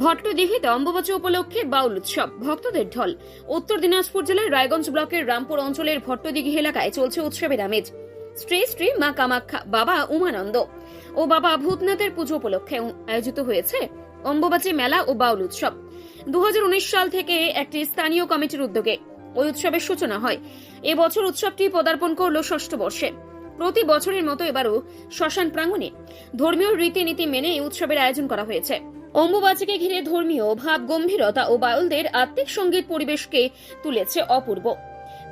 ভট্টদিঘিতে অম্বুবাচী উপলক্ষে বাউল উৎসব, ভক্তদের ঢল। উত্তর দিনাজপুর জেলার রায়গঞ্জ ব্লকের রামপুর অঞ্চলের ভট্টদিঘি এলাকায় চলছে উৎসবের আমেজ। শ্রী শ্রী মা কামাখ্যা, বাবা উমানন্দ ও বাবা ভূতনাথের পুজো উপলক্ষে আয়োজিত হয়েছে অম্বুবাচী মেলা ও বাউল উৎসব। 2019 সাল থেকে একটি স্থানীয় কমিটির উদ্যোগে ওই উৎসবের সূচনা হয়। এবছর উৎসবটি পদার্পণ করল 6ষ্ঠ বর্ষে। প্রতি বছরের মতো এবারও শ্মশান প্রাঙ্গণে ধর্মীয় রীতিনীতি মেনে এই উৎসবের আয়োজন করা হয়েছে। অম্বুবাচীকে ঘিরে ধর্মীয় ভাব গম্ভীরতা ও বাউলদের আত্মিক সঙ্গীত পরিবেশকে তুলেছে অপূর্ব।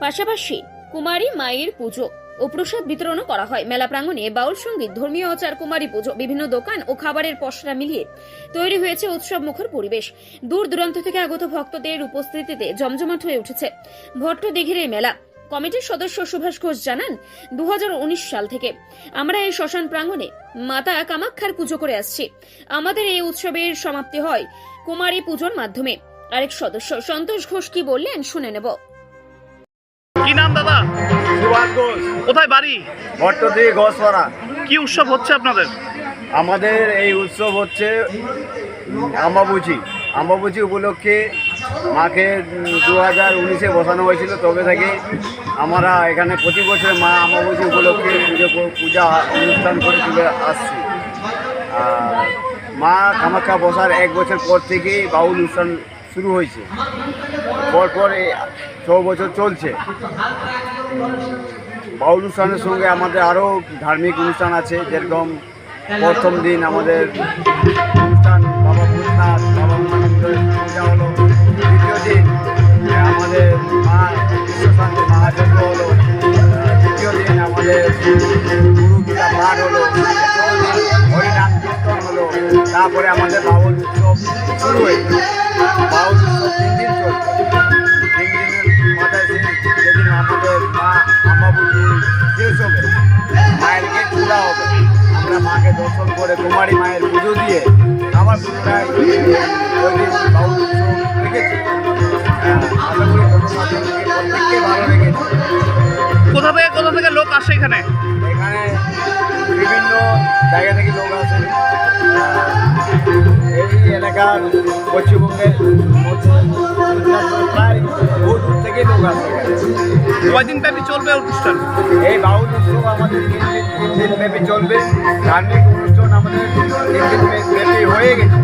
পাশাপাশি কুমারী মায়ের পুজো ও প্রসাদ বিতরণও করা হয়। মেলা প্রাঙ্গণে বাউল সঙ্গীত, ধর্মীয় আচার, কুমারী পুজো, বিভিন্ন দোকান ও খাবারের পসরা মিলিয়ে তৈরি হয়েছে উৎসব মুখর পরিবেশ। দূর দূরান্ত থেকে আগত ভক্তদের উপস্থিতিতে জমজমাট হয়ে উঠেছে ভট্টদিঘির এই মেলা। কমিটির সদস্য সুভাষ ঘোষ জানান, 2019 সাল থেকে আমরা এই শ্মশান প্রাঙ্গণে মাতা কামাখ্যার পুজো করে আসছি। আমাদের এই উৎসবের সমাপ্তি হয় কুমারী পুজোর মাধ্যমে। আরেক সদস্য সন্তোষ ঘোষ কি বললেন শুনে নেব। কি নাম দাদা? সুভাষ ঘোষ। কোথায় বাড়ি? ভট্টদিঘি ঘোষপাড়া। কি উৎসব হচ্ছে আপনাদের? আমাদের এই উৎসব হচ্ছে অম্বুবাচী উপলক্ষে মাকে 2019-এ বসানো হয়েছিল। তবে থেকে আমরা এখানে প্রতি বছর মা অম্বুবাচী উপলক্ষে পূজা অনুষ্ঠান করে তুলে আসছি। আর মা কামাখ্যা বসার 1 বছর পর থেকেই বাউল অনুষ্ঠান শুরু হয়েছে। পরপর 6 বছর চলছে। বাউল অনুষ্ঠানের সঙ্গে আমাদের আরও ধার্মিক অনুষ্ঠান আছে, যেরকম প্রথম দিন আমাদের অনুষ্ঠান বাবা ভূতনাথ, বাবা উমানন্দের পূজা হলো। দ্বিতীয় দিন আমাদের মা বিশ্বশান্তি মহাযজ্ঞ হলো। তৃতীয় দিন আমাদের গুরু গীতা পাঠ হলো। হরিনাম কীর্তন হলো। তারপরে আমাদের বাউল উৎসব শুরু হয়েছে। বাউল উৎসব 3 দিন চলছে। 3 দিনের মাথায় যেদিন আমাদের মা অম্বুবাচী শেষ হবে, মায়ের গেট খোলা হবে। আমরা মাকে দর্শন করে কুমারী মায়ের পুজো দিয়ে আবার পুনরায় ওই দিন বাউল উৎসব রেখেছি। আশা করি প্রত্যেককে ভালো লেগেছে। কোথা থেকে লোক আসে এখানে? এখানে বিভিন্ন জায়গা থেকে লোক আসে। এই এলাকার পশ্চিমবঙ্গের প্রায় বহু দূর থেকে লোক আসে। কয়দিন ব্যাপী চলবে অনুষ্ঠান? এই বাউল উৎসব আমাদের 3 দিন ব্যাপী চলবে। ধার্মিক অনুষ্ঠান আমাদের 3 দিন ব্যাপী হয়ে গেছে।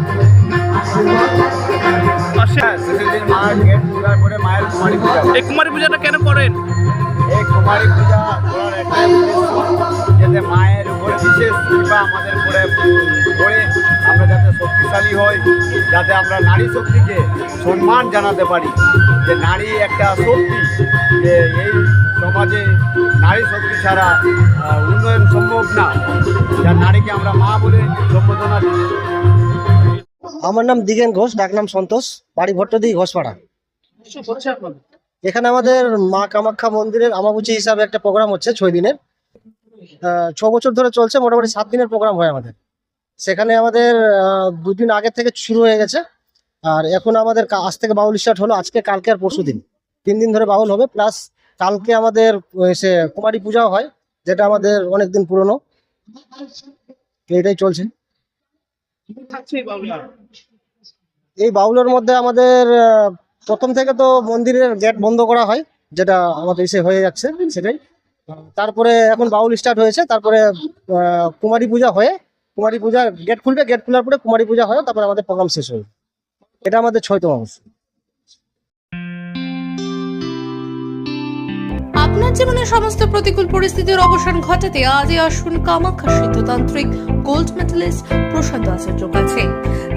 শেষের দিন মার গেট খোলার পরে মায়ের কুমারী পূজা। এই কুমারী পূজাটা কেন করেন? এই কুমারী পূজা করার একটা যাতে মায়ের উপরে বিশেষ কৃপা আমাদের উপরে করে আমরা যাতে শক্তিশালী হই, যাতে আমরা নারী শক্তিকে সম্মান জানাতে পারি যে নারী একটা শক্তি, যে এই সমাজে নারী শক্তি ছাড়া উন্নয়ন সম্ভব না। যার নারীকে আমরা মা বলে সম্বোধনা দিই। আমার নাম দিগেন ঘোষ, ডাক নাম সন্তোষ, বাড়ি ভট্টদিঘি ঘোষপাড়া। এখানে আমাদের মা কামাখ্যা মন্দিরের অম্বুবাচী হিসাবে একটা প্রোগ্রাম হচ্ছে 6 দিনের। 6 বছর ধরে চলছে। মোটামুটি 7 দিনের প্রোগ্রাম হয় আমাদের। সেখানে আমাদের 2 দিন আগে থেকে শুরু হয়ে গেছে। আর এখন আমাদের আজ থেকে বাউল স্টার্ট হলো। আজকে, কালকে আর পরশু দিন 3 দিন ধরে বাউল হবে। প্লাস কালকে আমাদের সে কুমারী পূজাও হয়, যেটা আমাদের অনেকদিন পুরনো। এটাই চলছে। এই বাউলের মধ্যে আমাদের প্রথম থেকে তো মন্দিরের গেট বন্ধ করা হয়, যেটা আমাদের এসে হয়ে যাচ্ছে সেটাই। তারপরে এখন বাউল স্টার্ট হয়েছে। তারপরে কুমারী পূজা হয়ে, কুমারী পূজা গেট খুলবে, গেট খোলার পরে কুমারী পূজা হয়, তারপরে আমাদের প্রোগ্রাম শেষ হবে। এটা আমাদের 6তম অংশ। আপনার জীবনের সমস্ত প্রতিকূল পরিস্থিতির অবসান ঘটাতে আজই আসুন কামাখ্যা সিদ্ধতান্ত্রিক গোল্ড মেডেলিস্ট প্রশান্ত আচার্যের কাছে,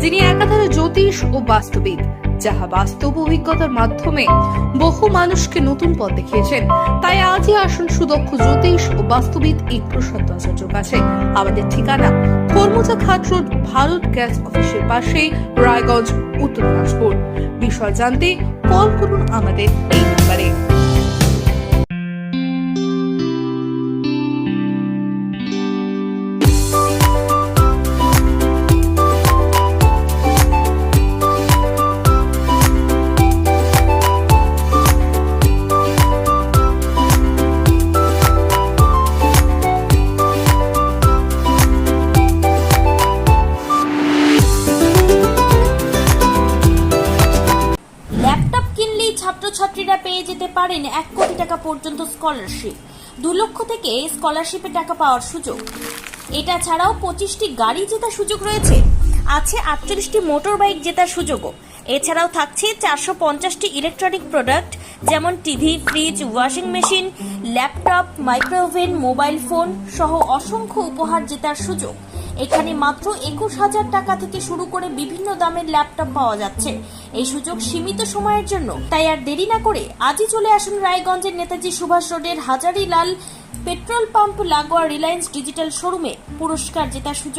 যিনি একাধারে জ্যোতিষ ও বাস্তুবিদ, যাহা বাস্তব অভিজ্ঞতার মাধ্যমে বহু মানুষকে নতুন পথ দেখিয়েছেন। তাই আজই আসুন সুদক্ষ জ্যোতিষ ও বাস্তুবিদ এই প্রশান্ত আচার্যের কাছে। আমাদের ঠিকানা খরমুজা ঘাট রোড, ভারত গ্যাস অফিসের পাশে, রায়গঞ্জ, উত্তর দিনাজপুর। বিষয় জানতে কল করুন আমাদের এই নম্বরে। পারেন 1 কোটি টাকা পর্যন্ত স্কলারশিপ, 2 লক্ষ থেকে স্কলারশিপে টাকা পাওয়ার সুযোগ। এটা ছাড়াও 25টি গাড়ি জেতার সুযোগ রয়েছে, আছে 48টি মোটর বাইক জেতার সুযোগও। এছাড়াও থাকছে 450টি ইলেকট্রনিক প্রোডাক্ট যেমন TV, fridge, washing machine, laptop, microwave oven, mobile phone সহ অসংখ্য উপহার জেতার সুযোগ। এখানে মাত্র 21,000 টাকা থেকে শুরু করে বিভিন্ন দামের ল্যাপটপ পাওয়া যাচ্ছে। এই সুযোগ সীমিত সময়ের জন্য, তাই আর দেরি না করে আজই চলে আসুন রায়গঞ্জের নেতাজি সুভাষ রোডের হাজারিলাল পেট্রোল পাম্প লাগোয়া রিলায়েন্স ডিজিটাল শোরুমে পুরস্কার জেতার সুযোগ